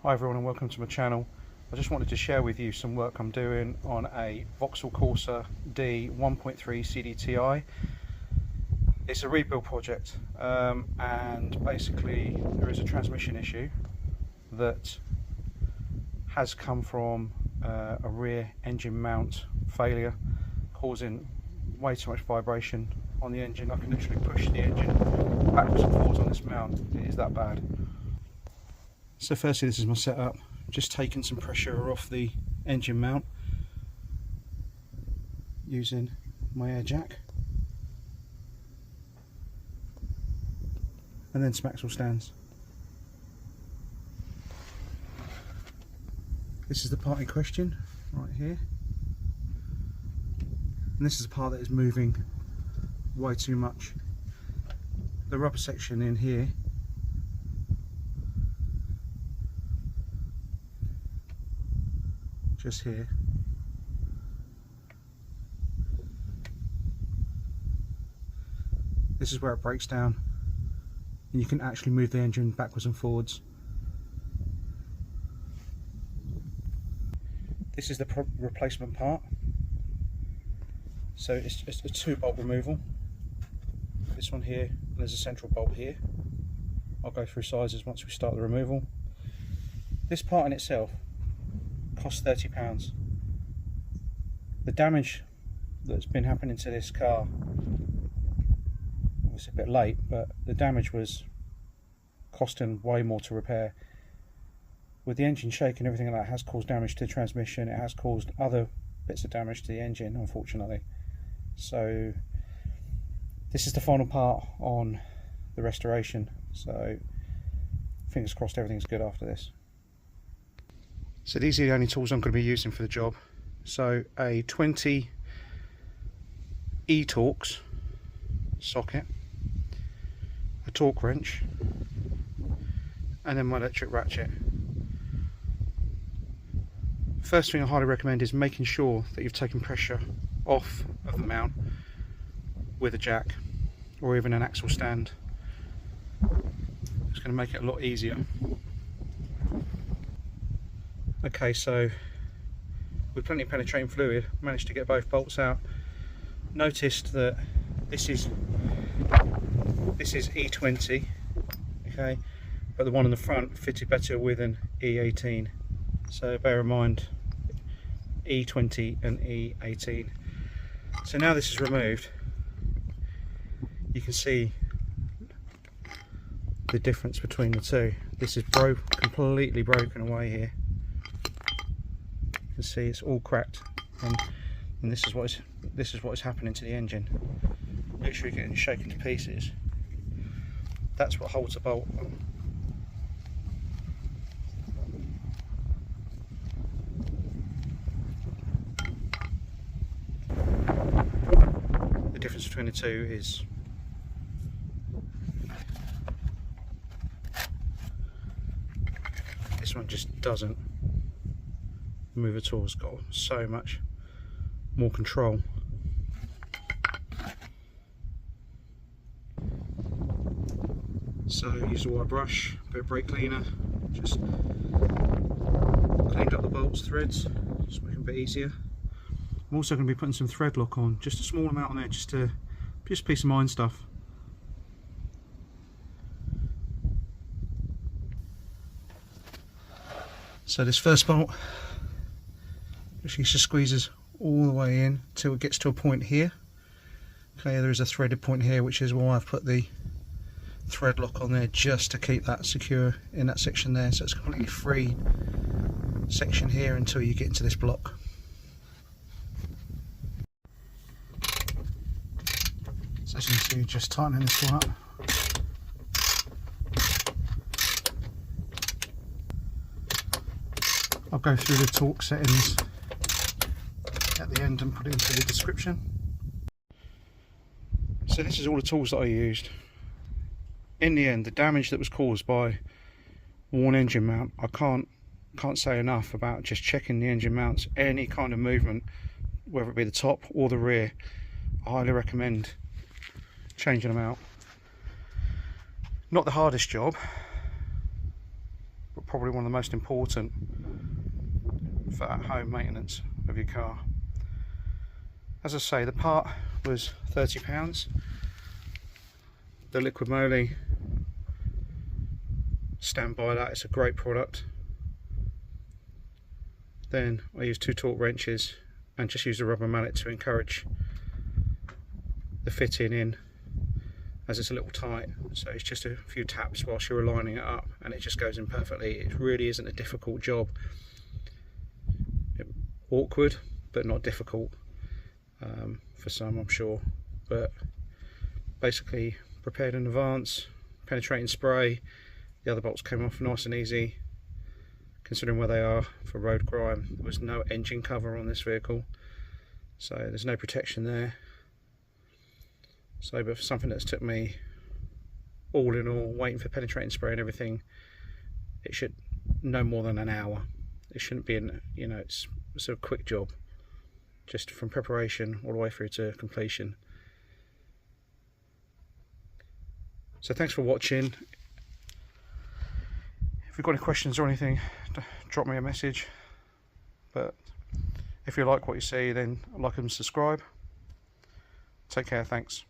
Hi everyone and welcome to my channel. I just wanted to share with you some work I'm doing on a Vauxhall Corsa D 1.3 CDTI. It's a rebuild project and basically there is a transmission issue that has come from a rear engine mount failure, causing way too much vibration on the engine. I can literally push the engine backwards and forwards on this mount. It is that bad. So firstly, this is my setup. Just taking some pressure off the engine mount using my air jack, and then some axle stands. This is the part in question right here, and this is the part that is moving way too much. The rubber section in here just here this is where it breaks down and you can actually move the engine backwards and forwards. This is the replacement part, so it's just a 2-bolt removal. This one here, and there's a central bolt here. I'll go through sizes once we start the removal. This part in itself cost £30. The damage that's been happening to this car, it's a bit late, but the damage was costing way more to repair. With the engine shaking, everything like that has caused damage to the transmission. It has caused other bits of damage to the engine, unfortunately. So this is the final part on the restoration, so fingers crossed everything's good after this. So these are the only tools I'm going to be using for the job. So a 20 torx socket, a torque wrench, and then my electric ratchet. First thing I highly recommend is making sure that you've taken pressure off of the mount with a jack or even an axle stand. It's going to make it a lot easier. Okay, so with plenty of penetrating fluid, managed to get both bolts out. Noticed that this is E20, okay, but the one on the front fitted better with an E18. So bear in mind E20 and E18. So now this is removed, you can see the difference between the two. This is completely broken away here. You can see it's all cracked, and this is what is happening to the engine. Literally getting shaken to pieces. That's what holds the bolt. The difference between the two is this one just doesn't move at all. It's got so much more control. So use a wire brush, a bit of brake cleaner, just cleaned up the bolts, threads, just make them a bit easier. I'm also going to be putting some thread lock on, just a small amount on there, just peace of mind stuff. So this first bolt actually just squeezes all the way in till it gets to a point here. Okay, there is a threaded point here, which is why I've put the thread lock on there, just to keep that secure in that section there. So it's a completely free section here until you get into this block. So as you can see, just tightening this one up. I'll go through the torque settings at the end and put it into the description. So this is all the tools that I used. In the end, the damage that was caused by worn engine mount, I can't say enough about just checking the engine mounts. Any kind of movement, whether it be the top or the rear, I highly recommend changing them out. Not the hardest job, but probably one of the most important for at-home maintenance of your car. As I say, the part was £30. The liquid moly, stand by that, it's a great product. Then I used 2 torque wrenches and just used a rubber mallet to encourage the fitting in, as it's a little tight, so it's just a few taps whilst you're aligning it up and it just goes in perfectly. It really isn't a difficult job. Awkward but not difficult for some, I'm sure, but basically prepared in advance, penetrating spray. The other bolts came off nice and easy considering where they are for road grime. There was no engine cover on this vehicle, so there's no protection there. So, but for something that's took me, all in all, waiting for penetrating spray and everything, it should no more than an hour. It shouldn't be, you know, it's a quick job, just from preparation all the way through to completion. So thanks for watching. If you've got any questions or anything, drop me a message. But if you like what you see, then like and subscribe. Take care, thanks.